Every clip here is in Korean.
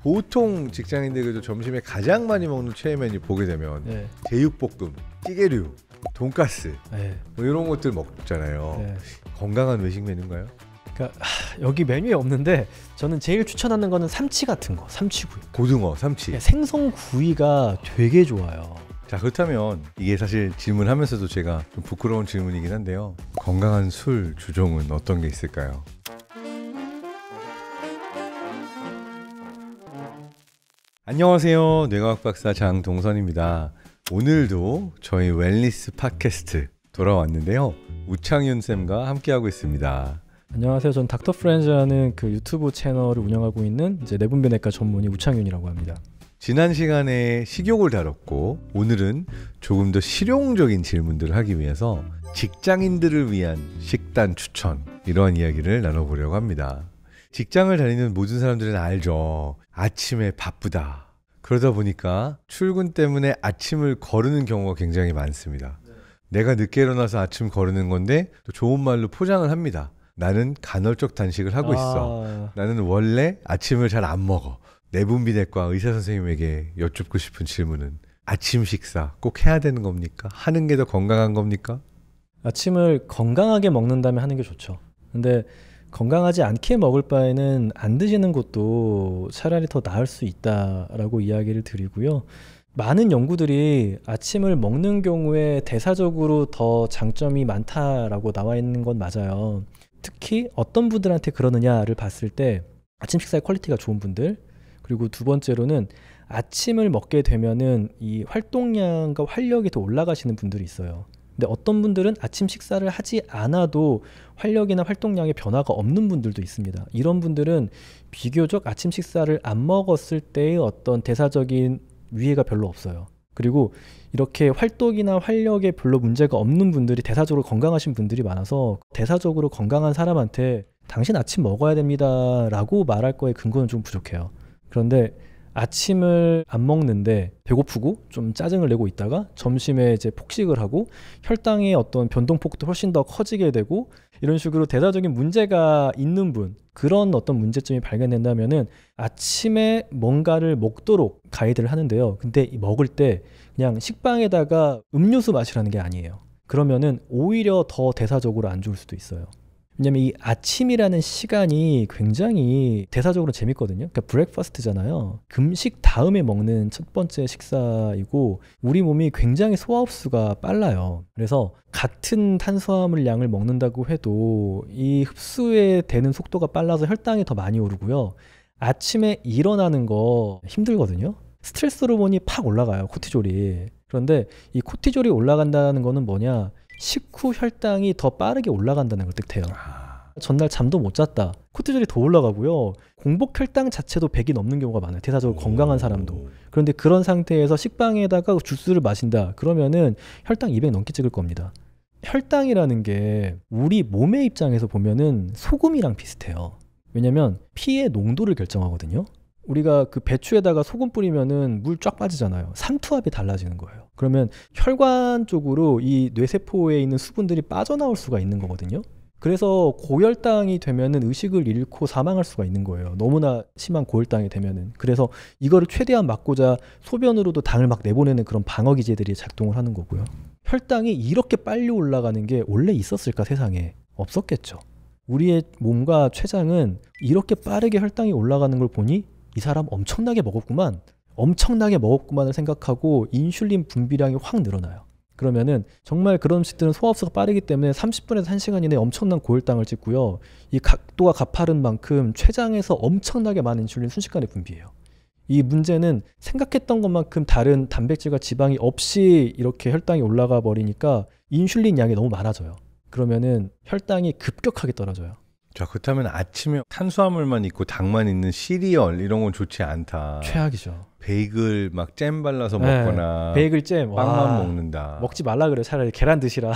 보통 직장인들이 그래도 점심에 가장 많이 먹는 최애 메뉴 보게 되면 제육볶음, 찌개류, 돈가스 뭐 이런 것들 먹잖아요. 건강한 외식 메뉴인가요? 그러니까 여기 메뉴에 없는데 저는 제일 추천하는 거는 삼치 같은 거, 삼치구이. 고등어, 삼치. 생선구이가 되게 좋아요. 자, 그렇다면 이게 사실 질문하면서도 제가 좀 부끄러운 질문이긴 한데요. 건강한 술 주종은 어떤 게 있을까요? 안녕하세요. 뇌과학 박사 장동선입니다. 오늘도 저희 웰니스 팟캐스트 돌아왔는데요. 우창윤 쌤과 함께하고 있습니다. 안녕하세요. 전 닥터 프렌즈라는 그 유튜브 채널을 운영하고 있는 이제 내분비내과 전문의 우창윤이라고 합니다. 지난 시간에 식욕을 다뤘고 오늘은 조금 더 실용적인 질문들을 하기 위해서 직장인들을 위한 식단 추천, 이러한 이야기를 나눠보려고 합니다. 직장을 다니는 모든 사람들은 알죠. 아침에 바쁘다. 그러다 보니까 출근 때문에 아침을 거르는 경우가 굉장히 많습니다. 내가 늦게 일어나서 아침 거르는 건데 또 좋은 말로 포장을 합니다. 나는 간헐적 단식을 하고 있어. 나는 원래 아침을 잘 안 먹어. 내분비내과 의사 선생님에게 여쭙고 싶은 질문은 아침 식사 꼭 해야 되는 겁니까? 하는 게 더 건강한 겁니까? 아침을 건강하게 먹는다면 하는 게 좋죠. 근데 건강하지 않게 먹을 바에는 안 드시는 것도 차라리 더 나을 수 있다라고 이야기를 드리고요. 많은 연구들이 아침을 먹는 경우에 대사적으로 더 장점이 많다라고 나와 있는 건 맞아요. 특히 어떤 분들한테 그러느냐를 봤을 때 아침 식사의 퀄리티가 좋은 분들, 그리고 두 번째로는 아침을 먹게 되면은 이 활동량과 활력이 더 올라가시는 분들이 있어요. 근데 어떤 분들은 아침 식사를 하지 않아도 활력이나 활동량의 변화가 없는 분들도 있습니다. 이런 분들은 비교적 아침 식사를 안 먹었을 때의 어떤 대사적인 위해가 별로 없어요. 그리고 이렇게 활동이나 활력에 별로 문제가 없는 분들이 대사적으로 건강하신 분들이 많아서 대사적으로 건강한 사람한테 당신 아침 먹어야 됩니다 라고 말할 거에 근거는 좀 부족해요. 그런데 아침을 안 먹는데 배고프고 좀 짜증을 내고 있다가 점심에 이제 폭식을 하고 혈당의 어떤 변동폭도 훨씬 더 커지게 되고 이런 식으로 대사적인 문제가 있는 분, 그런 어떤 문제점이 발견된다면은 아침에 뭔가를 먹도록 가이드를 하는데요. 근데 먹을 때 그냥 식빵에다가 음료수 마시라는 게 아니에요. 그러면은 오히려 더 대사적으로 안 좋을 수도 있어요. 왜냐면 이 아침이라는 시간이 굉장히 대사적으로 재밌거든요. 그러니까 브렉퍼스트잖아요. 금식 다음에 먹는 첫 번째 식사이고 우리 몸이 굉장히 소화 흡수가 빨라요. 그래서 같은 탄수화물 양을 먹는다고 해도 이 흡수에 되는 속도가 빨라서 혈당이 더 많이 오르고요. 아침에 일어나는 거 힘들거든요. 스트레스 호르몬이 팍 올라가요. 코티졸이. 그런데 이 코티졸이 올라간다는 거는 뭐냐? 식후 혈당이 더 빠르게 올라간다는 걸 뜻해요. 전날 잠도 못 잤다. 코티졸이 더 올라가고요. 공복 혈당 자체도 100이 넘는 경우가 많아요. 대사적으로 건강한 사람도. 그런데 그런 상태에서 식빵에다가 주스를 마신다. 그러면은 혈당 200 넘게 찍을 겁니다. 혈당이라는 게 우리 몸의 입장에서 보면은 소금이랑 비슷해요. 왜냐면 피의 농도를 결정하거든요. 우리가 그 배추에다가 소금 뿌리면은 물 쫙 빠지잖아요. 삼투압이 달라지는 거예요. 그러면 혈관 쪽으로 이 뇌세포에 있는 수분들이 빠져나올 수가 있는 거거든요. 그래서 고혈당이 되면은 의식을 잃고 사망할 수가 있는 거예요. 너무나 심한 고혈당이 되면은. 그래서 이거를 최대한 막고자 소변으로도 당을 막 내보내는 그런 방어 기제들이 작동을 하는 거고요. 혈당이 이렇게 빨리 올라가는 게 원래 있었을까, 세상에? 없었겠죠. 우리의 몸과 췌장은 이렇게 빠르게 혈당이 올라가는 걸 보니 이 사람 엄청나게 먹었구만을 생각하고 인슐린 분비량이 확 늘어나요. 그러면은 정말 그런 음식들은 소화흡수가 빠르기 때문에 30분에서 1시간 이내에 엄청난 고혈당을 찍고요. 이 각도가 가파른 만큼 췌장에서 엄청나게 많은 인슐린 순식간에 분비해요. 이 문제는 생각했던 것만큼 다른 단백질과 지방이 없이 이렇게 혈당이 올라가 버리니까 인슐린 양이 너무 많아져요. 그러면은 혈당이 급격하게 떨어져요. 자, 그렇다면 아침에 탄수화물만 있고 당만 있는 시리얼 이런 건 좋지 않다. 최악이죠. 베이글 막 잼 발라서 먹거나 베이글 잼 빵만 먹는다. 먹지 말라 그래. 차라리 계란 드시라.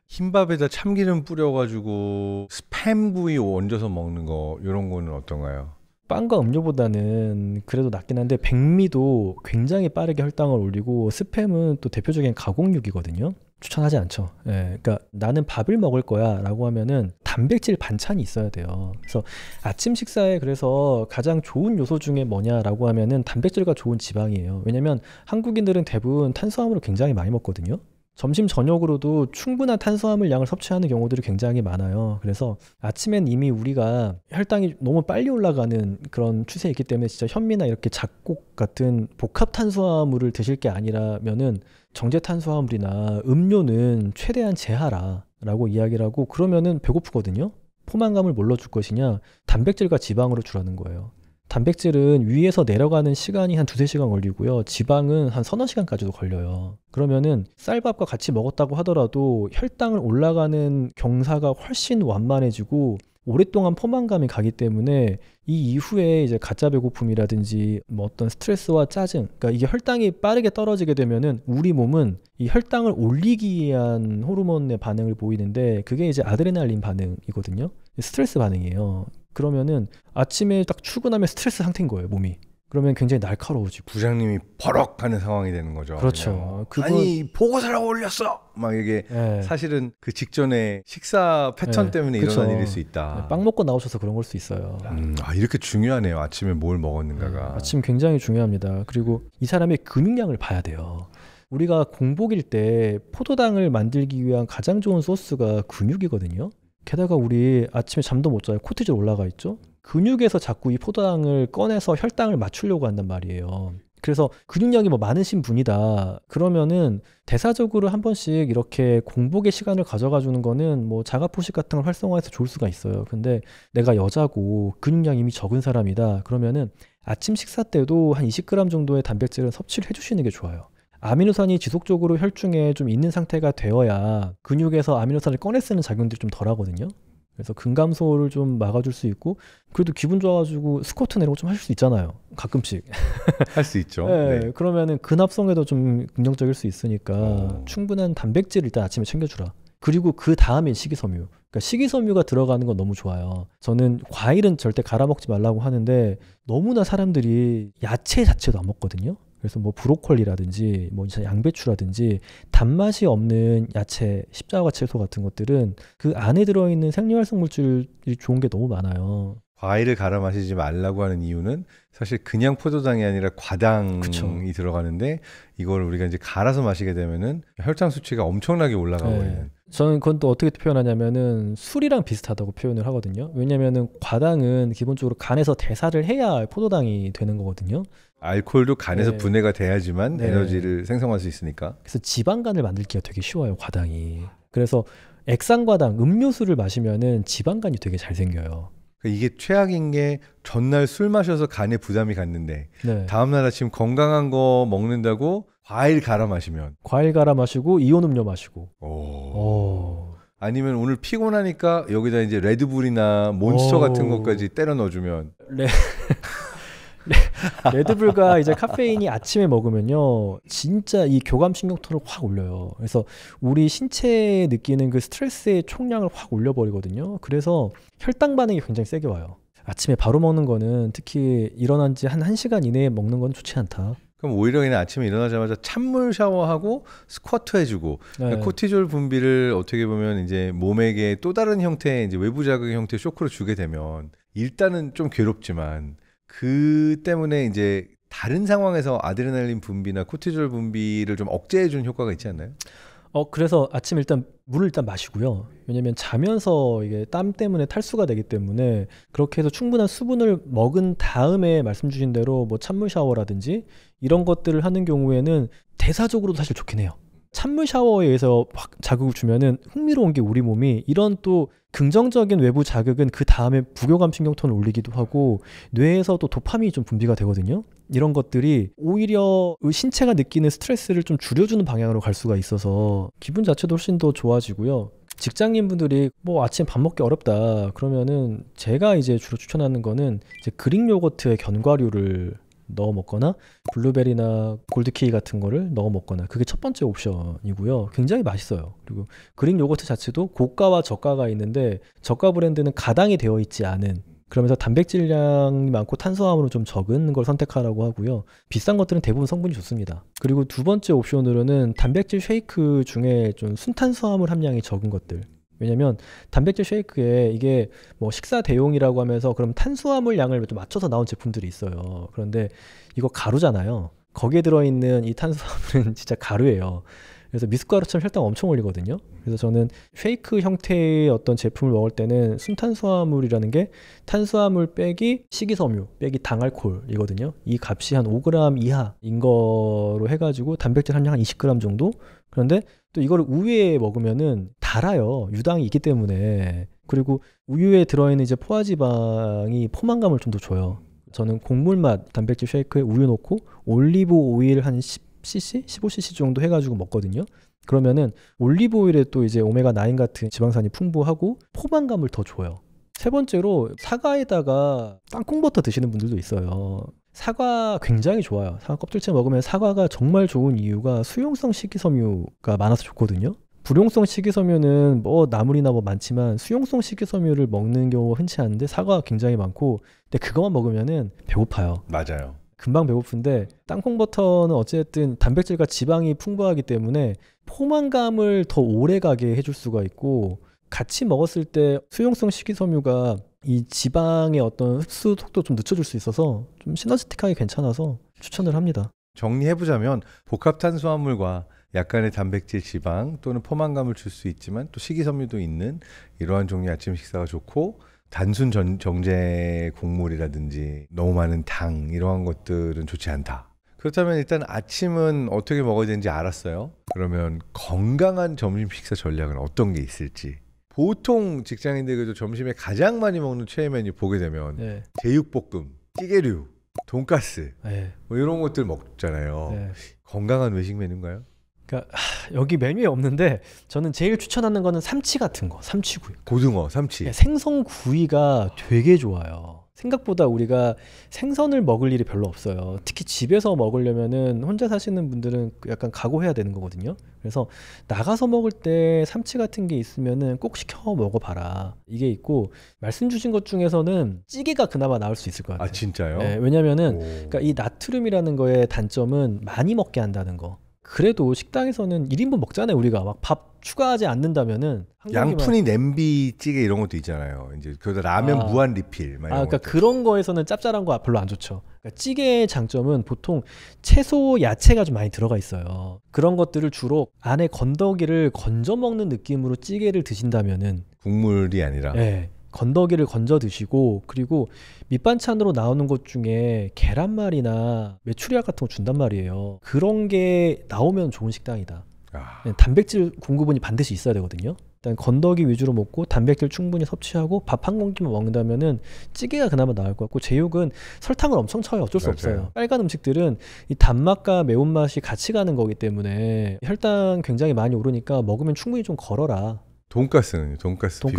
흰밥에다 참기름 뿌려가지고 스팸 구이 얹어서 먹는 거 이런 거는 어떤가요? 빵과 음료보다는 그래도 낫긴 한데 백미도 굉장히 빠르게 혈당을 올리고 스팸은 또 대표적인 가공육이거든요. 추천하지 않죠. 예, 그러니까 나는 밥을 먹을 거야라고 하면은 단백질 반찬이 있어야 돼요. 그래서 아침 식사에 그래서 가장 좋은 요소 중에 뭐냐라고 하면은 단백질과 좋은 지방이에요. 왜냐면 한국인들은 대부분 탄수화물을 굉장히 많이 먹거든요. 점심 저녁으로도 충분한 탄수화물 양을 섭취하는 경우들이 굉장히 많아요. 그래서 아침엔 이미 우리가 혈당이 너무 빨리 올라가는 그런 추세에 있기 때문에 진짜 현미나 이렇게 잡곡 같은 복합 탄수화물을 드실 게 아니라면은 정제 탄수화물이나 음료는 최대한 제하라라고 이야기를 하고, 그러면은 배고프거든요. 포만감을 뭘로 줄 것이냐? 단백질과 지방으로 주라는 거예요. 단백질은 위에서 내려가는 시간이 한 2-3시간 걸리고요. 지방은 한 서너 시간까지도 걸려요. 그러면은 쌀밥과 같이 먹었다고 하더라도 혈당을 올라가는 경사가 훨씬 완만해지고 오랫동안 포만감이 가기 때문에 이 이후에 이제 가짜 배고픔이라든지 뭐 어떤 스트레스와 짜증, 그러니까 이게 혈당이 빠르게 떨어지게 되면은 우리 몸은 이 혈당을 올리기 위한 호르몬의 반응을 보이는데 그게 이제 아드레날린 반응이거든요. 스트레스 반응이에요. 그러면은 아침에 딱 출근하면 스트레스 상태인 거예요, 몸이. 그러면 굉장히 날카로워지고 부장님이 버럭하는 상황이 되는 거죠. 그렇죠. 아니 보고서라고 올렸어. 막 이게 네. 사실은 그 직전에 식사 패턴 네. 때문에 그쵸. 일어난 일일 수 있다. 네, 빵 먹고 나오셔서 그런 걸 수 있어요. 이렇게 중요하네요. 아침에 뭘 먹었는가가. 아침 굉장히 중요합니다. 그리고 이 사람의 근육량을 봐야 돼요. 우리가 공복일 때 포도당을 만들기 위한 가장 좋은 소스가 근육이거든요. 게다가 우리 아침에 잠도 못 자요. 코티졸 올라가 있죠. 근육에서 자꾸 이 포도당을 꺼내서 혈당을 맞추려고 한단 말이에요. 그래서 근육량이 뭐 많으신 분이다 그러면은 대사적으로 한 번씩 이렇게 공복의 시간을 가져가 주는 거는 뭐 자가포식 같은 걸 활성화해서 좋을 수가 있어요. 근데 내가 여자고 근육량이 이미 적은 사람이다 그러면은 아침 식사 때도 한 20g 정도의 단백질을 섭취를 해주시는 게 좋아요. 아미노산이 지속적으로 혈중에 좀 있는 상태가 되어야 근육에서 아미노산을 꺼내 쓰는 작용들이 좀 덜 하거든요. 그래서 근감소를 좀 막아줄 수 있고, 그래도 기분 좋아가지고 스쿼트 내는 거 좀 하실 수 있잖아요. 가끔씩. 할 수 있죠. 네, 네. 그러면은 근합성에도 좀 긍정적일 수 있으니까 충분한 단백질 일단 아침에 챙겨주라. 그리고 그 다음에 식이섬유. 그러니까 식이섬유가 들어가는 건 너무 좋아요. 저는 과일은 절대 갈아 먹지 말라고 하는데 너무나 사람들이 야채 자체도 안 먹거든요. 그래서 뭐 브로콜리라든지 뭐 양배추라든지 단맛이 없는 야채, 십자가 채소 같은 것들은 그 안에 들어있는 생리활성 물질이 좋은 게 너무 많아요. 과일을 갈아 마시지 말라고 하는 이유는 사실 그냥 포도당이 아니라 과당이 그쵸. 들어가는데 이걸 우리가 이제 갈아서 마시게 되면은 혈당 수치가 엄청나게 올라가 버리는. 저는 그건 또 어떻게 표현하냐면은 술이랑 비슷하다고 표현을 하거든요. 왜냐면은 과당은 기본적으로 간에서 대사를 해야 포도당이 되는 거거든요. 알코올도 간에서 네. 분해가 돼야지만 네. 에너지를 생성할 수 있으니까. 그래서 지방간을 만들기가 되게 쉬워요, 과당이. 그래서 액상과당, 음료수를 마시면은 지방간이 되게 잘 생겨요. 이게 최악인 게 전날 술 마셔서 간에 부담이 갔는데 네. 다음날 아침 건강한 거 먹는다고 과일 갈아 마시면 과일 갈아 마시고 이온 음료 마시고. 오. 아니면 오늘 피곤하니까 여기다 이제 레드불이나 몬스터 같은 것까지 때려 넣어주면 레드불과 이제 카페인이 아침에 먹으면요 진짜 이 교감신경통을 확 올려요. 그래서 우리 신체에 느끼는 그 스트레스의 총량을 확 올려버리거든요. 그래서 혈당 반응이 굉장히 세게 와요. 아침에 바로 먹는 거는 특히 일어난 지 한 1시간 이내에 먹는 건 좋지 않다. 그럼 오히려 그냥 아침에 일어나자마자 찬물 샤워하고 스쿼트 해주고 네. 코티졸 분비를 어떻게 보면 이제 몸에게 또 다른 형태의 이제 외부 자극의 형태의 쇼크를 주게 되면 일단은 좀 괴롭지만 그 때문에 이제 다른 상황에서 아드레날린 분비나 코티졸 분비를 좀 억제해 주는 효과가 있지 않나요? 그래서 아침 일단 물을 일단 마시고요. 왜냐면 자면서 이게 땀 때문에 탈수가 되기 때문에 그렇게 해서 충분한 수분을 먹은 다음에 말씀 주신 대로 뭐 찬물 샤워라든지 이런 것들을 하는 경우에는 대사적으로도 사실 좋긴 해요. 찬물 샤워에 의해서 확 자극을 주면은 흥미로운 게 우리 몸이 이런 또 긍정적인 외부 자극은 그 다음에 부교감 신경통을 올리기도 하고 뇌에서 또 도파민이 좀 분비가 되거든요. 이런 것들이 오히려 신체가 느끼는 스트레스를 좀 줄여주는 방향으로 갈 수가 있어서 기분 자체도 훨씬 더 좋아지고요. 직장인 분들이 뭐 아침 밥 먹기 어렵다 그러면은 제가 이제 주로 추천하는 거는 이제 그릭 요거트에 견과류를 넣어 먹거나 블루베리나 골드키위 같은 거를 넣어 먹거나 그게 첫 번째 옵션이고요. 굉장히 맛있어요. 그리고 그릭 요거트 자체도 고가와 저가가 있는데 저가 브랜드는 가당이 되어 있지 않은 그러면서 단백질량이 많고 탄수화물은 좀 적은 걸 선택하라고 하고요. 비싼 것들은 대부분 성분이 좋습니다. 그리고 두 번째 옵션으로는 단백질 쉐이크 중에 좀 순탄수화물 함량이 적은 것들. 왜냐면 단백질 쉐이크에 이게 뭐 식사 대용이라고 하면서 그럼 탄수화물 양을 좀 맞춰서 나온 제품들이 있어요. 그런데 이거 가루잖아요. 거기에 들어있는 이 탄수화물은 진짜 가루예요. 그래서 미숫가루처럼 혈당 엄청 올리거든요. 그래서 저는 쉐이크 형태의 어떤 제품을 먹을 때는 순탄수화물이라는 게 탄수화물 빼기 식이섬유 빼기 당알코올이거든요. 이 값이 한 5g 이하인 거로 해가지고 단백질 함량 한 20g 정도. 그런데 또 이거를 우유에 먹으면은 달아요. 유당이 있기 때문에. 그리고 우유에 들어있는 이제 포화지방이 포만감을 좀 더 줘요. 저는 곡물 맛 단백질 쉐이크에 우유 넣고 올리브 오일 한 10cc, 15cc 정도 해가지고 먹거든요. 그러면은 올리브 오일에 또 이제 오메가9 같은 지방산이 풍부하고 포만감을 더 줘요. 세 번째로 사과에다가 땅콩버터 드시는 분들도 있어요. 사과 굉장히 좋아요. 사과 껍질째 먹으면 사과가 정말 좋은 이유가 수용성 식이섬유가 많아서 좋거든요. 불용성 식이섬유는 뭐 나물이나 뭐 많지만 수용성 식이섬유를 먹는 경우가 흔치 않은데 사과가 굉장히 많고, 근데 그것만 먹으면은 배고파요. 맞아요. 금방 배고픈데 땅콩버터는 어쨌든 단백질과 지방이 풍부하기 때문에 포만감을 더 오래 가게 해줄 수가 있고, 같이 먹었을 때 수용성 식이섬유가 이 지방의 어떤 흡수 속도 좀 늦춰줄 수 있어서 좀 시너지틱하게 괜찮아서 추천을 합니다. 정리해보자면 복합 탄수화물과 약간의 단백질, 지방 또는 포만감을 줄 수 있지만 또 식이섬유도 있는 이러한 종류의 아침 식사가 좋고, 단순 정제 곡물이라든지 너무 많은 당 이러한 것들은 좋지 않다. 그렇다면 일단 아침은 어떻게 먹어야 되는지 알았어요. 그러면 건강한 점심 식사 전략은 어떤 게 있을지. 보통 직장인들 그래도 점심에 가장 많이 먹는 최애 메뉴 보게 되면 네. 제육볶음, 찌개류, 돈가스 네. 뭐 이런 것들 먹잖아요. 네. 건강한 외식 메뉴인가요? 그러니까 여기 메뉴에 없는데 저는 제일 추천하는 거는 삼치 같은 거, 삼치구이. 고등어, 삼치. 네, 생선구이가 되게 좋아요. 생각보다 우리가 생선을 먹을 일이 별로 없어요. 특히 집에서 먹으려면은 혼자 사시는 분들은 약간 각오해야 되는 거거든요. 그래서 나가서 먹을 때 삼치 같은 게 있으면은 꼭 시켜 먹어봐라. 이게 있고, 말씀 주신 것 중에서는 찌개가 그나마 나을 수 있을 것 같아요. 아 진짜요? 네, 왜냐면은 그러니까 이 나트륨이라는 거의 단점은 많이 먹게 한다는 거. 그래도 식당에서는 1인분 먹잖아요. 우리가 막 밥 추가하지 않는다면은 양푼이 냄비 찌개 이런 것도 있잖아요. 이제 그러다 라면 무한 리필. 그러니까 그런 거에서는 짭짤한 거 별로 안 좋죠. 그러니까 찌개의 장점은 보통 채소, 야채가 좀 많이 들어가 있어요. 그런 것들을 주로 안에 건더기를 건져 먹는 느낌으로 찌개를 드신다면은, 국물이 아니라. 네, 건더기를 건져 드시고, 그리고 밑반찬으로 나오는 것 중에 계란말이나 메추리알 같은 거 준단 말이에요. 그런 게 나오면 좋은 식당이다. 단백질 공급원이 반드시 있어야 되거든요. 일단 건더기 위주로 먹고 단백질 충분히 섭취하고 밥 한 공기만 먹는다면은 찌개가 그나마 나을 것 같고, 제육은 설탕을 엄청 쳐요. 어쩔 수 없어요. 빨간 음식들은 이 단맛과 매운맛이 같이 가는 거기 때문에 혈당 굉장히 많이 오르니까 먹으면 충분히 좀 걸어라. 돈가스는요? 돈가스는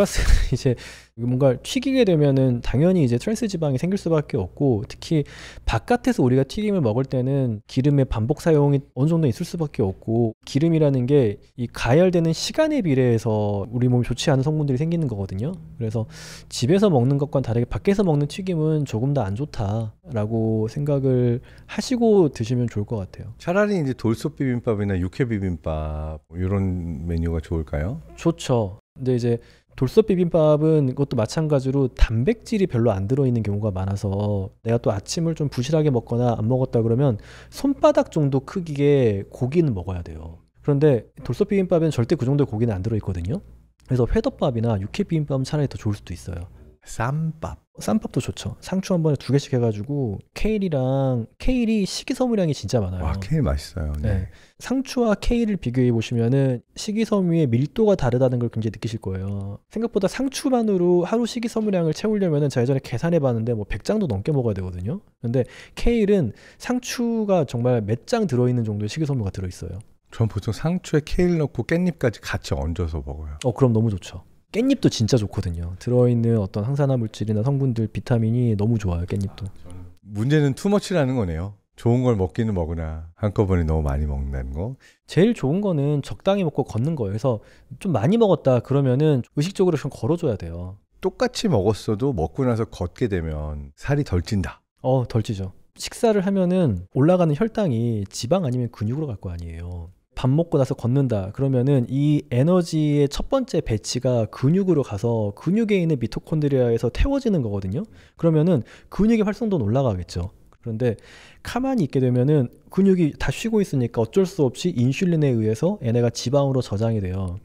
이제 뭔가 튀기게 되면은 당연히 이제 트랜스 지방이 생길 수밖에 없고, 특히 바깥에서 우리가 튀김을 먹을 때는 기름의 반복 사용이 어느 정도 있을 수밖에 없고, 기름이라는 게 이 가열되는 시간에 비례해서 우리 몸에 좋지 않은 성분들이 생기는 거거든요. 그래서 집에서 먹는 것과는 다르게 밖에서 먹는 튀김은 조금 더 안 좋다라고 생각을 하시고 드시면 좋을 것 같아요. 차라리 이제 돌솥 비빔밥이나 육회 비빔밥 이런 메뉴가 좋을까요? 좋죠. 근데 이제 돌솥 비빔밥은 이것도 마찬가지로 단백질이 별로 안 들어있는 경우가 많아서, 내가 또 아침을 좀 부실하게 먹거나 안 먹었다 그러면 손바닥 정도 크기의 고기는 먹어야 돼요. 그런데 돌솥 비빔밥에는 절대 그 정도의 고기는 안 들어있거든요. 그래서 회덮밥이나 육회 비빔밥은 차라리 더 좋을 수도 있어요. 쌈밥도 좋죠. 상추 한 번에 2개씩 해가지고, 케일이 식이섬유량이 진짜 많아요. 와, 케일 맛있어요. 네. 네. 상추와 케일을 비교해 보시면은 식이섬유의 밀도가 다르다는 걸 굉장히 느끼실 거예요. 생각보다 상추만으로 하루 식이섬유량을 채우려면은 제가 예전에 계산해 봤는데 뭐 100장도 넘게 먹어야 되거든요. 근데 케일은 상추가 정말 몇 장 들어있는 정도의 식이섬유가 들어있어요. 전 보통 상추에 케일 넣고 깻잎까지 같이 얹어서 먹어요. 그럼 너무 좋죠. 깻잎도 진짜 좋거든요. 들어있는 어떤 항산화 물질이나 성분들, 비타민이 너무 좋아요. 깻잎도. 문제는 투머치라는 거네요. 좋은 걸 먹기는 먹으나 한꺼번에 너무 많이 먹는다는 거. 제일 좋은 거는 적당히 먹고 걷는 거예요. 그래서 좀 많이 먹었다 그러면은 의식적으로 좀 걸어줘야 돼요. 똑같이 먹었어도 먹고 나서 걷게 되면 살이 덜 찐다. 덜 찌죠. 식사를 하면은 올라가는 혈당이 지방 아니면 근육으로 갈 거 아니에요. 밥 먹고 나서 걷는다 그러면은 이 에너지의 첫 번째 배치가 근육으로 가서 근육에 있는 미토콘드리아에서 태워지는 거거든요. 그러면은 근육의 활성도는 올라가겠죠. 그런데 가만히 있게 되면은 근육이 다 쉬고 있으니까 어쩔 수 없이 인슐린에 의해서 얘네가 지방으로 저장이 돼요.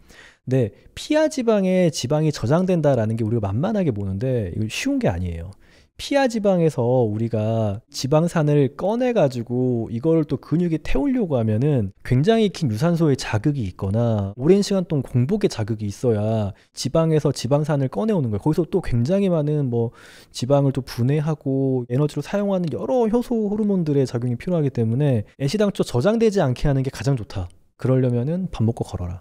근데 피하 지방에 지방이 저장된다라는 게 우리가 만만하게 보는데 이거 쉬운 게 아니에요. 피하 지방에서 우리가 지방산을 꺼내가지고 이거를 또 근육에 태우려고 하면은 굉장히 긴 유산소의 자극이 있거나 오랜 시간 동안 공복의 자극이 있어야 지방에서 지방산을 꺼내오는 거예요. 거기서 또 굉장히 많은 뭐 지방을 또 분해하고 에너지로 사용하는 여러 효소 호르몬들의 작용이 필요하기 때문에 애시당초 저장되지 않게 하는 게 가장 좋다. 그러려면은 밥 먹고 걸어라.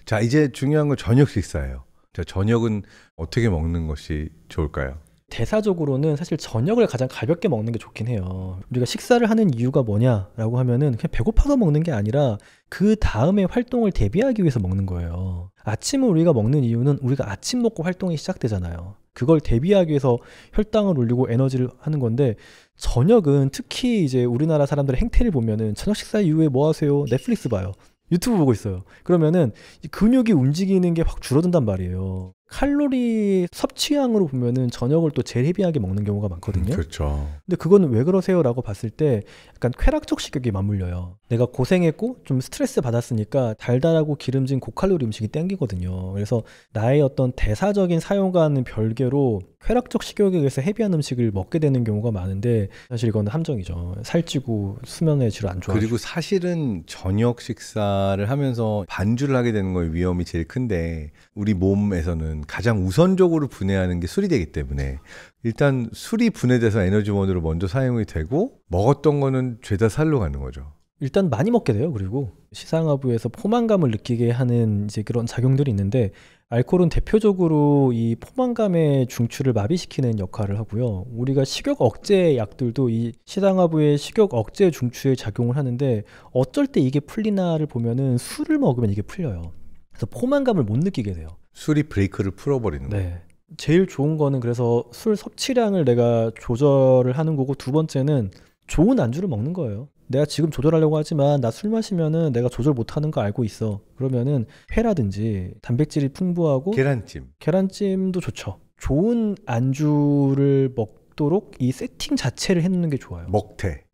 자, 이제 중요한 건 저녁 식사예요. 자, 저녁은 어떻게 먹는 것이 좋을까요? 대사적으로는 사실 저녁을 가장 가볍게 먹는 게 좋긴 해요. 우리가 식사를 하는 이유가 뭐냐라고 하면은 그냥 배고파서 먹는 게 아니라 그 다음에 활동을 대비하기 위해서 먹는 거예요. 아침을 우리가 먹는 이유는 우리가 아침 먹고 활동이 시작되잖아요. 그걸 대비하기 위해서 혈당을 올리고 에너지를 하는 건데 저녁은 특히 이제 우리나라 사람들의 행태를 보면은 저녁 식사 이후에 뭐 하세요? 넷플릭스 봐요. 유튜브 보고 있어요. 그러면은 근육이 움직이는 게 확 줄어든단 말이에요. 칼로리 섭취량으로 보면은 저녁을 또 제일 헤비하게 먹는 경우가 많거든요. 그렇죠. 근데 그거는 왜 그러세요? 라고 봤을 때 약간 쾌락적 식욕이 맞물려요. 내가 고생했고 좀 스트레스 받았으니까 달달하고 기름진 고칼로리 음식이 땡기거든요. 그래서 나의 어떤 대사적인 사용과는 별개로 쾌락적 식욕에 의해서 헤비한 음식을 먹게 되는 경우가 많은데 사실 이건 함정이죠. 살찌고 수면의 질을 안 좋아지고. 그리고 사실은 저녁 식사를 하면서 반주를 하게 되는 거의 위험이 제일 큰데 우리 몸에서는 가장 우선적으로 분해하는 게 술이 되기 때문에 일단 술이 분해돼서 에너지원으로 먼저 사용이 되고 먹었던 거는 죄다 살로 가는 거죠. 일단 많이 먹게 돼요. 그리고 시상하부에서 포만감을 느끼게 하는 이제 그런 작용들이 있는데 알코올은 대표적으로 이 포만감의 중추를 마비시키는 역할을 하고요. 우리가 식욕 억제 약들도 이 시상하부의 식욕 억제 중추에 작용을 하는데 어쩔 때 이게 풀리나를 보면은 술을 먹으면 이게 풀려요. 그래서 포만감을 못 느끼게 돼요. 술이 브레이크를 풀어버리는 거예요. 네. 제일 좋은 거는 그래서 술 섭취량을 내가 조절을 하는 거고 두 번째는 좋은 안주를 먹는 거예요. 내가 지금 조절하려고 하지만 나 술 마시면은 내가 조절 못하는 거 알고 있어. 그러면은 회라든지 단백질이 풍부하고 계란찜도 좋죠. 좋은 안주를 먹도록 이 세팅 자체를 해놓는 게 좋아요.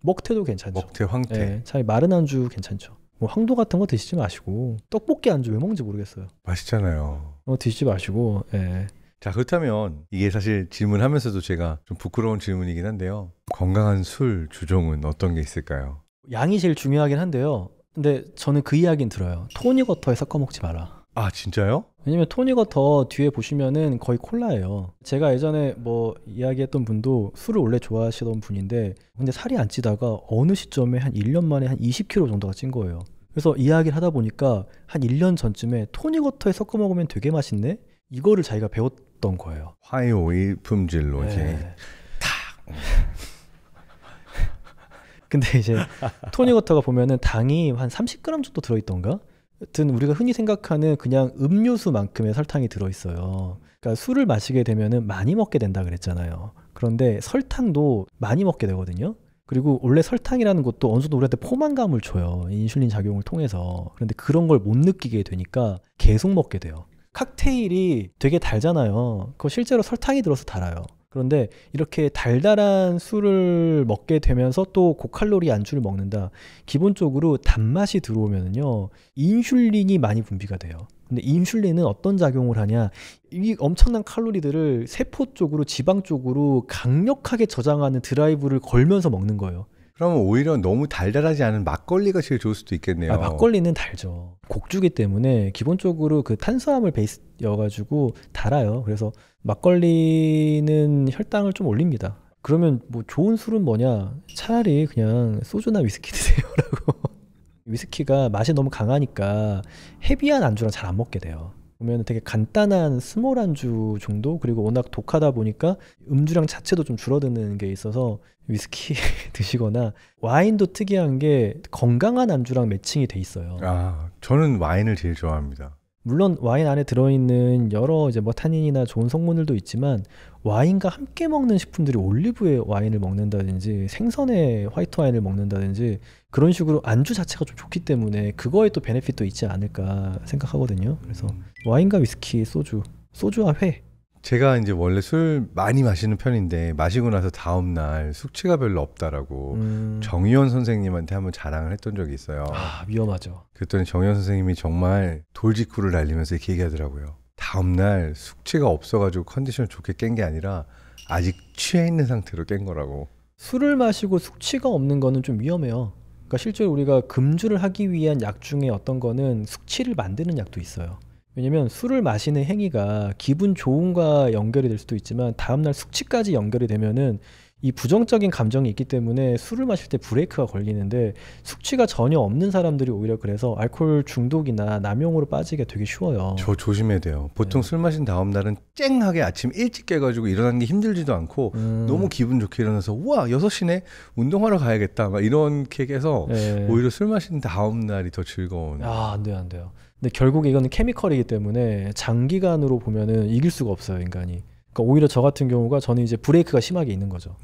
먹태도 괜찮죠. 먹태, 황태. 네, 차라리 마른 안주 괜찮죠. 뭐 황도 같은 거 드시지 마시고 떡볶이 안주 왜 먹는지 모르겠어요. 맛있잖아요. 드시지 마시고. 네. 자, 그렇다면 이게 사실 질문하면서도 제가 좀 부끄러운 질문이긴 한데요. 건강한 술 주종은 어떤 게 있을까요? 양이 제일 중요하긴 한데요. 근데 저는 그 이야기는 들어요. 토닉워터에 섞어 먹지 마라. 아, 진짜요? 왜냐면 토닉워터 뒤에 보시면은 거의 콜라예요. 제가 예전에 뭐 이야기했던 분도 술을 원래 좋아하시던 분인데 근데 살이 안 찌다가 어느 시점에 한 1년 만에 한 20kg 정도가 찐 거예요. 그래서 이야기를 하다 보니까 한 1년 전쯤에 토닉워터에 섞어 먹으면 되게 맛있네? 이거를 자기가 배웠던 거예요. 화이 오일 품질로 네. 이제 탁. 근데 이제 토닉워터가 보면은 당이 한 30g 정도 들어있던가? 여튼 우리가 흔히 생각하는 그냥 음료수만큼의 설탕이 들어있어요. 그러니까 술을 마시게 되면은 많이 먹게 된다 그랬잖아요. 그런데 설탕도 많이 먹게 되거든요. 그리고 원래 설탕이라는 것도 어느 정도 우리한테 포만감을 줘요. 인슐린 작용을 통해서. 그런데 그런 걸 못 느끼게 되니까 계속 먹게 돼요. 칵테일이 되게 달잖아요. 그거 실제로 설탕이 들어서 달아요. 그런데 이렇게 달달한 술을 먹게 되면서 또 고칼로리 안주를 먹는다. 기본적으로 단맛이 들어오면요 인슐린이 많이 분비가 돼요. 근데 인슐린은 어떤 작용을 하냐? 이 엄청난 칼로리들을 세포 쪽으로 지방 쪽으로 강력하게 저장하는 드라이브를 걸면서 먹는 거예요. 그러면 오히려 너무 달달하지 않은 막걸리가 제일 좋을 수도 있겠네요. 막걸리는 달죠. 곡주기 때문에 기본적으로 그 탄수화물 베이스여가지고 달아요. 그래서 막걸리는 혈당을 좀 올립니다. 그러면 뭐 좋은 술은 뭐냐? 차라리 그냥 소주나 위스키 드세요라고. 위스키가 맛이 너무 강하니까 헤비한 안주랑 잘 안 먹게 돼요. 보면 되게 간단한 스몰 안주 정도, 그리고 워낙 독하다 보니까 음주량 자체도 좀 줄어드는 게 있어서 위스키 드시거나, 와인도 특이한 게 건강한 안주랑 매칭이 돼 있어요. 아, 저는 와인을 제일 좋아합니다. 물론 와인 안에 들어있는 여러 이제 뭐 타닌이나 좋은 성분들도 있지만 와인과 함께 먹는 식품들이 올리브의 와인을 먹는다든지 생선의 화이트 와인을 먹는다든지 그런 식으로 안주 자체가 좀 좋기 때문에 그거에 또 베네핏도 있지 않을까 생각하거든요. 그래서 와인과 위스키, 소주와 회. 제가 이제 원래 술 많이 마시는 편인데 마시고 나서 다음날 숙취가 별로 없다라고 정의원 선생님한테 한번 자랑을 했던 적이 있어요. 아, 위험하죠. 그랬더니 정의원 선생님이 정말 돌직구를 날리면서 이렇게 얘기하더라고요. 다음날 숙취가 없어가지고 컨디션 좋게 깬 게 아니라 아직 취해 있는 상태로 깬 거라고. 술을 마시고 숙취가 없는 거는 좀 위험해요. 그러니까 실제로 우리가 금주를 하기 위한 약 중에 어떤 거는 숙취를 만드는 약도 있어요. 왜냐면 술을 마시는 행위가 기분 좋음과 연결이 될 수도 있지만 다음날 숙취까지 연결이 되면은 이 부정적인 감정이 있기 때문에 술을 마실 때 브레이크가 걸리는데 숙취가 전혀 없는 사람들이 오히려 그래서 알코올 중독이나 남용으로 빠지게 되게 쉬워요. 저 조심해야 돼요. 보통 술 마신 다음 날은 쨍하게 아침 일찍 깨가지고 일어나는 게 힘들지도 않고 너무 기분 좋게 일어나서 우와 6시네 운동하러 가야겠다 막 이렇게 해서 오히려 술 마신 다음 날이 더 즐거운. 아, 안 돼요, 안 돼요. 근데 결국에 이거는 케미컬이기 때문에 장기간으로 보면은 이길 수가 없어요, 인간이. 그러니까 오히려 저 같은 경우가 저는 이제 브레이크가 심하게 있는 거죠.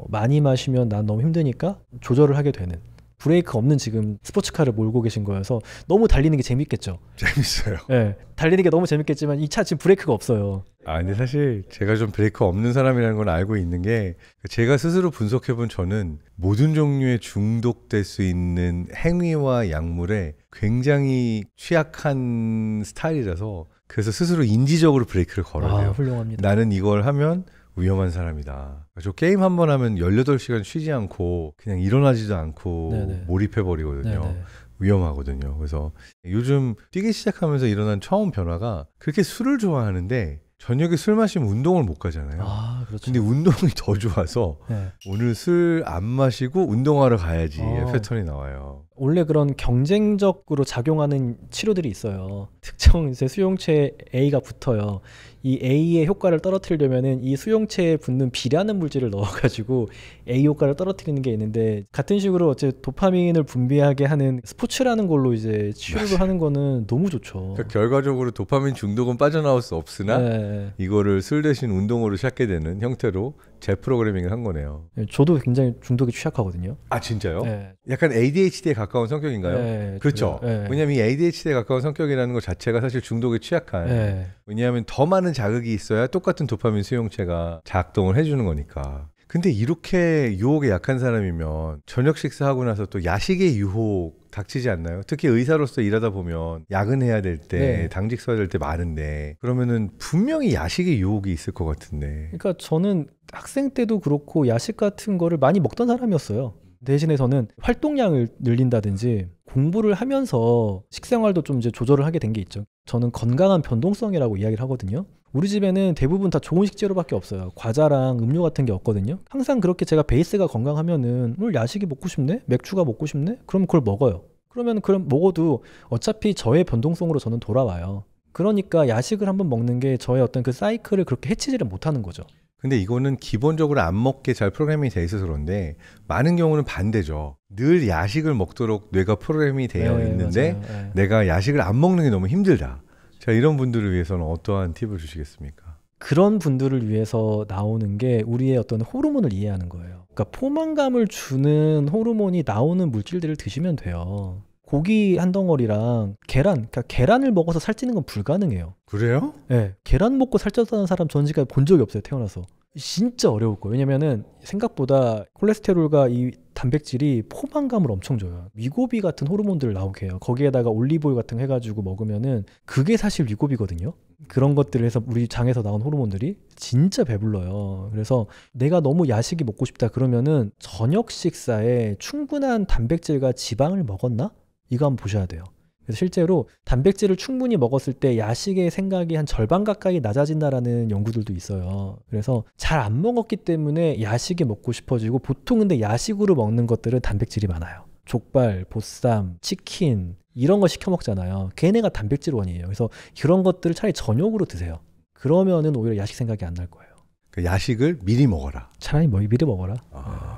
많이 마시면 난 너무 힘드니까 조절을 하게 되는. 브레이크 없는 지금 스포츠카를 몰고 계신 거여서 너무 달리는 게 재밌겠죠. 재밌어요. 네, 달리는 게 너무 재밌겠지만 이 차 지금 브레이크가 없어요. 아, 근데 사실 제가 좀 브레이크 없는 사람이라는 걸 알고 있는 게 제가 스스로 분석해본 저는 모든 종류의 중독될 수 있는 행위와 약물에 굉장히 취약한 스타일이라서 그래서 스스로 인지적으로 브레이크를 걸어야 돼요. 아, 훌륭합니다. 나는 이걸 하면 위험한 사람이다. 저 게임 한 번 하면 18시간 쉬지 않고 그냥 일어나지도 않고 네네. 몰입해버리거든요. 네네. 위험하거든요. 그래서 요즘 뛰기 시작하면서 일어난 처음 변화가 그렇게 술을 좋아하는데 저녁에 술 마시면 운동을 못 가잖아요. 아, 그렇죠. 근데 운동이 더 좋아서 네. 오늘 술 안 마시고 운동하러 가야지 패턴이 나와요. 원래 그런 경쟁적으로 작용하는 치료들이 있어요. 특정 이제 수용체에 A가 붙어요. 이 A의 효과를 떨어뜨리려면은 이 수용체에 붙는 B라는 물질을 넣어가지고 A 효과를 떨어뜨리는 게 있는데 같은 식으로 어째 도파민을 분비하게 하는 스포츠라는 걸로 이제 치료를 하는 거는 너무 좋죠. 그러니까 결과적으로 도파민 중독은 빠져나올 수 없으나 네. 이거를 술 대신 운동으로 찾게 되는 형태로 재프로그래밍을 한 거네요. 저도 굉장히 중독에 취약하거든요. 아 진짜요? 네. 약간 ADHD에 가까운 성격인가요? 네, 그렇죠. 네. 왜냐하면 이 ADHD에 가까운 성격이라는 것 자체가 사실 중독에 취약한. 네. 왜냐하면 더 많은 자극이 있어야 똑같은 도파민 수용체가 작동을 해주는 거니까. 근데 이렇게 유혹에 약한 사람이면 저녁 식사하고 나서 또 야식의 유혹 닥치지 않나요? 특히 의사로서 일하다 보면 야근해야 될 때, 네. 당직 써야 될 때 많은데 그러면은 분명히 야식의 유혹이 있을 것 같은데. 그러니까 저는 학생 때도 그렇고 야식 같은 거를 많이 먹던 사람이었어요. 대신에 저는 활동량을 늘린다든지 공부를 하면서 식생활도 좀 이제 조절을 하게 된 게 있죠. 저는 건강한 변동성이라고 이야기를 하거든요. 우리 집에는 대부분 다 좋은 식재료밖에 없어요. 과자랑 음료 같은 게 없거든요. 항상 그렇게 제가 베이스가 건강하면은 오늘 야식이 먹고 싶네? 맥주가 먹고 싶네? 그럼 그걸 먹어요. 그럼 먹어도 어차피 저의 변동성으로 저는 돌아와요. 그러니까 야식을 한번 먹는 게 저의 어떤 그 사이클을 그렇게 해치지를 못하는 거죠. 근데 이거는 기본적으로 안 먹게 잘 프로그래밍이 돼 있어서 그런데 많은 경우는 반대죠. 늘 야식을 먹도록 뇌가 프로그래밍이 되어 있는데 내가 야식을 안 먹는 게 너무 힘들다. 자, 이런 분들을 위해서는 어떠한 팁을 주시겠습니까? 그런 분들을 위해서 나오는 게 우리의 어떤 호르몬을 이해하는 거예요. 그러니까 포만감을 주는 호르몬이 나오는 물질들을 드시면 돼요. 고기 한 덩어리랑 그러니까 계란을 먹어서 살찌는 건 불가능해요. 그래요? 네, 계란 먹고 살쪘다는 사람 전 지금까지 본 적이 없어요. 태어나서. 진짜 어려울 거예요. 왜냐면은 생각보다 콜레스테롤과 이 단백질이 포만감을 엄청 줘요. 위고비 같은 호르몬들을 나오게 해요. 거기에다가 올리브오일 같은 거 해가지고 먹으면은 그게 사실 위고비거든요. 그런 것들을 해서 우리 장에서 나온 호르몬들이 진짜 배불러요. 그래서 내가 너무 야식이 먹고 싶다 그러면은 저녁 식사에 충분한 단백질과 지방을 먹었나? 이거 한번 보셔야 돼요. 그래서 실제로 단백질을 충분히 먹었을 때 야식의 생각이 한 절반 가까이 낮아진다라는 연구들도 있어요. 그래서 잘 안 먹었기 때문에 야식이 먹고 싶어지고 보통 근데 야식으로 먹는 것들은 단백질이 많아요. 족발, 보쌈, 치킨 이런 거 시켜 먹잖아요. 걔네가 단백질원이에요. 그래서 그런 것들을 차라리 저녁으로 드세요. 그러면은 오히려 야식 생각이 안 날 거예요. 그 야식을 미리 먹어라. 차라리 미리 먹어라.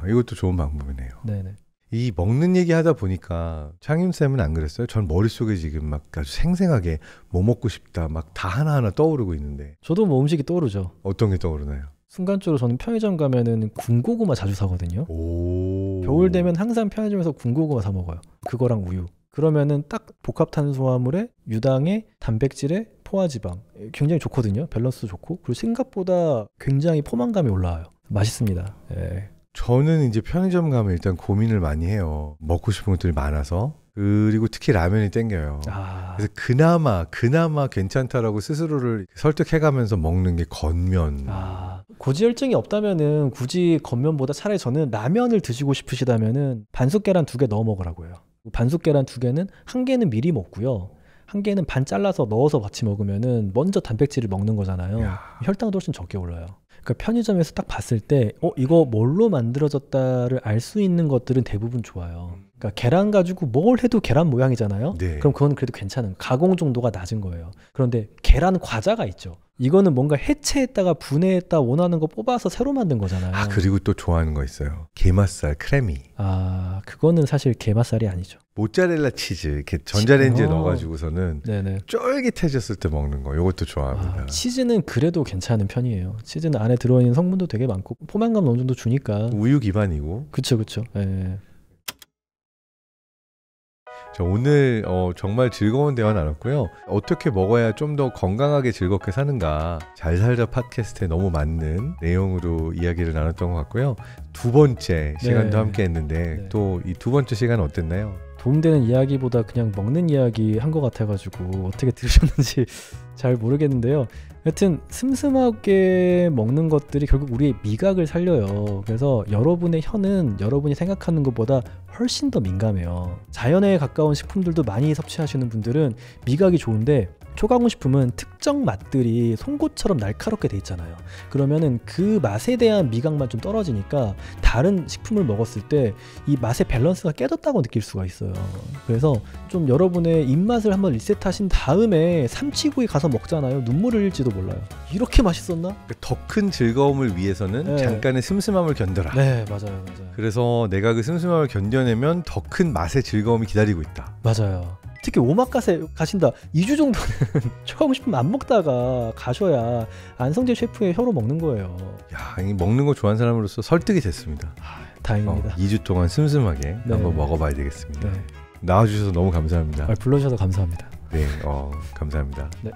이것도 좋은 방법이네요. 네네. 이 먹는 얘기 하다 보니까 창임쌤은 안 그랬어요? 전 머릿속에 지금 막 아주 생생하게 뭐 먹고 싶다 막 다 하나하나 떠오르고 있는데. 저도 뭐 음식이 떠오르죠. 어떤 게 떠오르나요? 순간적으로 저는 편의점 가면은 군고구마 자주 사거든요. 오. 겨울 되면 항상 편의점에서 군고구마 사 먹어요. 그거랑 우유. 그러면은 딱 복합 탄수화물에 유당에 단백질에 포화지방 굉장히 좋거든요. 밸런스 좋고 그리고 생각보다 굉장히 포만감이 올라와요. 맛있습니다. 예. 저는 이제 편의점 가면 일단 고민을 많이 해요. 먹고 싶은 것들이 많아서. 그리고 특히 라면이 땡겨요. 그래서 그나마 괜찮다라고 스스로를 설득해가면서 먹는 게 건면. 고지혈증이 없다면은 굳이 건면보다 차라리 저는 라면을 드시고 싶으시다면은 반숙 계란 2개 넣어 먹으라고 해요. 반숙 계란 2개는 한 개는 미리 먹고요. 한 개는 반 잘라서 넣어서 같이 먹으면은 먼저 단백질을 먹는 거잖아요. 야. 혈당도 훨씬 적게 올라요. 그러니까 편의점에서 딱 봤을 때 이거 뭘로 만들어졌다를 알 수 있는 것들은 대부분 좋아요. 그러니까 계란 가지고 뭘 해도 계란 모양이잖아요. 네. 그럼 그건 그래도 괜찮은 가공 정도가 낮은 거예요. 그런데 계란 과자가 있죠. 이거는 뭔가 해체했다가 분해했다 원하는 거 뽑아서 새로 만든 거잖아요. 그리고 또 좋아하는 거 있어요. 게맛살 크래미. 그거는 사실 게맛살이 아니죠. 모짜렐라 치즈 이렇게 전자레인지에 치즈. 넣어가지고서는 네네. 쫄깃해졌을 때 먹는 거. 이것도 좋아합니다. 치즈는 그래도 괜찮은 편이에요. 치즈는 안에 들어있는 성분도 되게 많고 포만감 어느 정도 주니까. 우유 기반이고. 그쵸. 예. 자, 오늘 정말 즐거운 대화 나눴고요. 어떻게 먹어야 좀 더 건강하게 즐겁게 사는가, 잘 살자 팟캐스트에 너무 맞는 내용으로 이야기를 나눴던 것 같고요. 두 번째 시간도 함께 했는데 또 이 두 번째 시간은 어땠나요? 도움되는 이야기보다 그냥 먹는 이야기 한 것 같아가지고 어떻게 들으셨는지 잘 모르겠는데요. 하여튼 슴슴하게 먹는 것들이 결국 우리의 미각을 살려요. 그래서 여러분의 혀는 여러분이 생각하는 것보다 훨씬 더 민감해요. 자연에 가까운 식품들도 많이 섭취하시는 분들은 미각이 좋은데 초가공 식품은 특정 맛들이 송곳처럼 날카롭게 돼 있잖아요. 그러면은 그 맛에 대한 미각만 좀 떨어지니까 다른 식품을 먹었을 때 이 맛의 밸런스가 깨졌다고 느낄 수가 있어요. 그래서 좀 여러분의 입맛을 한번 리셋하신 다음에 삼치구이 가서 먹잖아요. 눈물을 흘릴지도 몰라요. 이렇게 맛있었나? 더 큰 즐거움을 위해서는 잠깐의 슴슴함을 견뎌라. 네, 맞아요. 그래서 내가 그 슴슴함을 견뎌내면 더 큰 맛의 즐거움이 기다리고 있다. 맞아요. 특히 오마카세 가신다 2주 정도는 초가공 식품 안 먹다가 가셔야 안성재 셰프의 혀로 먹는 거예요. 야, 이 먹는 거 좋아하는 사람으로서 설득이 됐습니다. 다행입니다. 2주 동안 슴슴하게 한번 먹어봐야 되겠습니다. 나와주셔서 너무 감사합니다. 불러주셔서 감사합니다. 네, 감사합니다. 네.